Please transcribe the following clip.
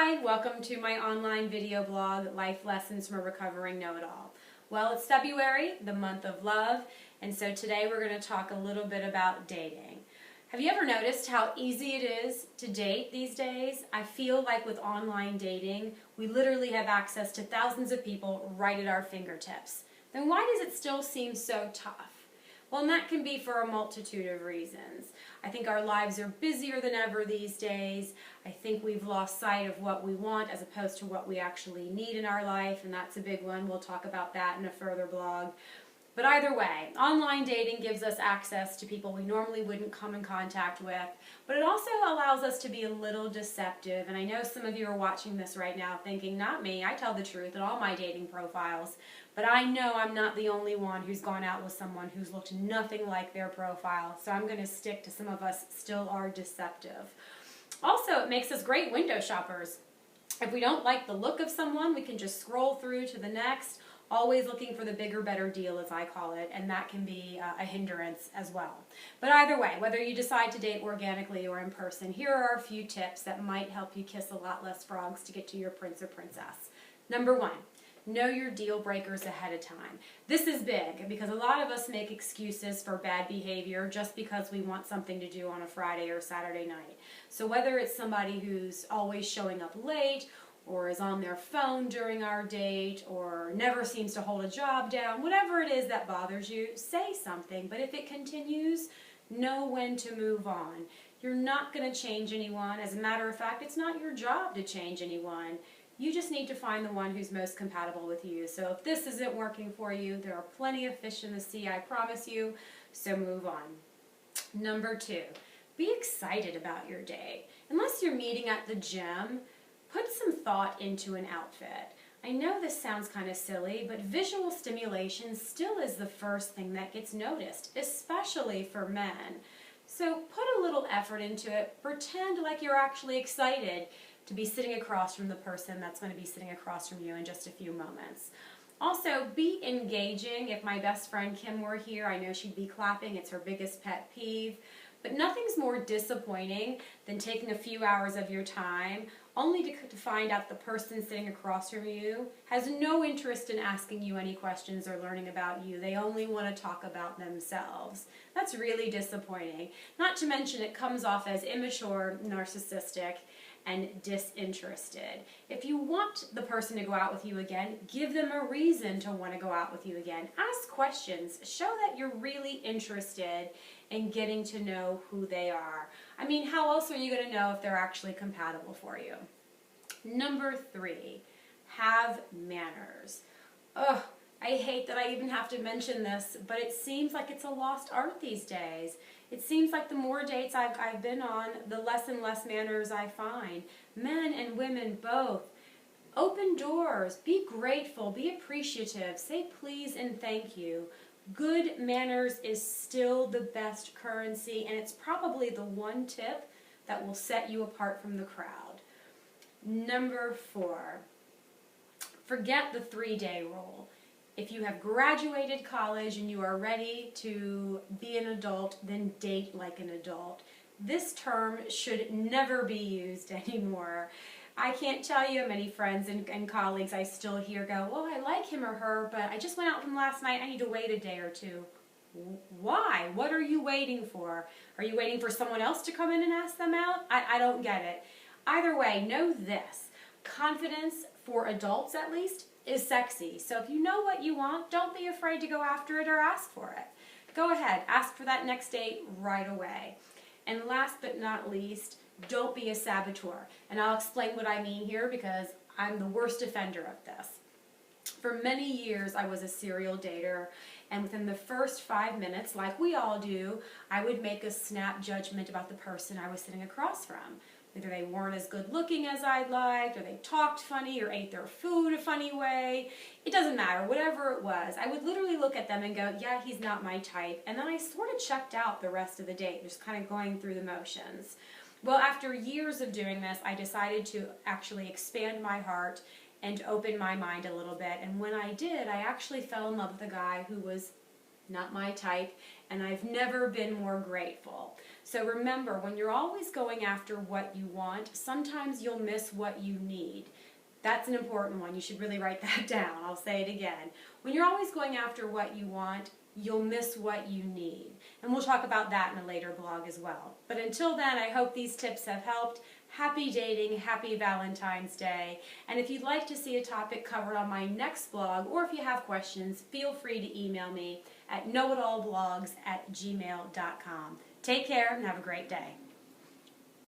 Hi, welcome to my online video blog, Life Lessons from a Recovering Know-It-All. Well, it's February, the month of love, and so today we're going to talk a little bit about dating. Have you ever noticed how easy it is to date these days? I feel like with online dating, we literally have access to thousands of people right at our fingertips. Then why does it still seem so tough? Well, and that can be for a multitude of reasons. I think our lives are busier than ever these days. I think we've lost sight of what we want as opposed to what we actually need in our life, and that's a big one. We'll talk about that in a further blog. But either way, online dating gives us access to people we normally wouldn't come in contact with, but it also allows us to be a little deceptive. And I know some of you are watching this right now thinking, not me, I tell the truth in all my dating profiles, but I know I'm not the only one who's gone out with someone who's looked nothing like their profile, so I'm going to stick to some of us still are deceptive. Also, it makes us great window shoppers. If we don't like the look of someone, we can just scroll through to the next, always looking for the bigger, better deal, as I call it, and that can be a hindrance as well. But either way, whether you decide to date organically or in person, here are a few tips that might help you kiss a lot less frogs to get to your prince or princess. Number one, know your deal breakers ahead of time. This is big because a lot of us make excuses for bad behavior just because we want something to do on a Friday or Saturday night. So whether it's somebody who's always showing up late, or is on their phone during our date, or never seems to hold a job down, whatever it is that bothers you, say something. But if it continues, know when to move on. You're not going to change anyone. As a matter of fact, it's not your job to change anyone. You just need to find the one who's most compatible with you. So if this isn't working for you, there are plenty of fish in the sea, I promise you, so move on. Number two, be excited about your day. Unless you're meeting at the gym, put some thought into an outfit. I know this sounds kind of silly, but visual stimulation still is the first thing that gets noticed, especially for men. So put a little effort into it. Pretend like you're actually excited to be sitting across from the person that's going to be sitting across from you in just a few moments. Also, be engaging. If my best friend Kim were here, I know she'd be clapping. It's her biggest pet peeve. But nothing's more disappointing than taking a few hours of your time only to find out the person sitting across from you has no interest in asking you any questions or learning about you. They only want to talk about themselves. That's really disappointing. Not to mention it comes off as immature, narcissistic, and disinterested. If you want the person to go out with you again, give them a reason to want to go out with you again. Ask questions. Show that you're really interested in getting to know who they are. I mean, how else are you going to know if they're actually compatible for you? Number three, have manners. Ugh, I hate that I even have to mention this, but it seems like it's a lost art these days. It seems like the more dates I've been on, the less and less manners I find. Men and women both. Open doors. Be grateful. Be appreciative. Say please and thank you. Good manners is still the best currency, and it's probably the one tip that will set you apart from the crowd. Number four, forget the 3-day rule. If you have graduated college and you are ready to be an adult, then date like an adult. This term should never be used anymore. I can't tell you how many friends and colleagues I still hear go, well, I like him or her, but I just went out with him last night. I need to wait a day or two. Why? What are you waiting for? Are you waiting for someone else to come in and ask them out? I don't get it. Either way, know this. Confidence, for adults at least, is sexy. So if you know what you want, don't be afraid to go after it or ask for it. Go ahead, ask for that next date right away. And last but not least, don't be a saboteur. And I'll explain what I mean here because I'm the worst offender of this. For many years, I was a serial dater, and within the first 5 minutes, like we all do, I would make a snap judgment about the person I was sitting across from. Either they weren't as good looking as I'd liked, or they talked funny, or ate their food a funny way. It doesn't matter, whatever it was. I would literally look at them and go, yeah, he's not my type. And then I sort of checked out the rest of the date, just kind of going through the motions. Well, after years of doing this, I decided to actually expand my heart and open my mind a little bit. And when I did, I actually fell in love with a guy who was not my type, and I've never been more grateful. So remember, when you're always going after what you want, sometimes you'll miss what you need. That's an important one. You should really write that down. I'll say it again. When you're always going after what you want, you'll miss what you need. And we'll talk about that in a later blog as well. But until then, I hope these tips have helped. Happy dating, happy Valentine's Day. And if you'd like to see a topic covered on my next blog, or if you have questions, feel free to email me at knowitallblogs@gmail.com. Take care and have a great day.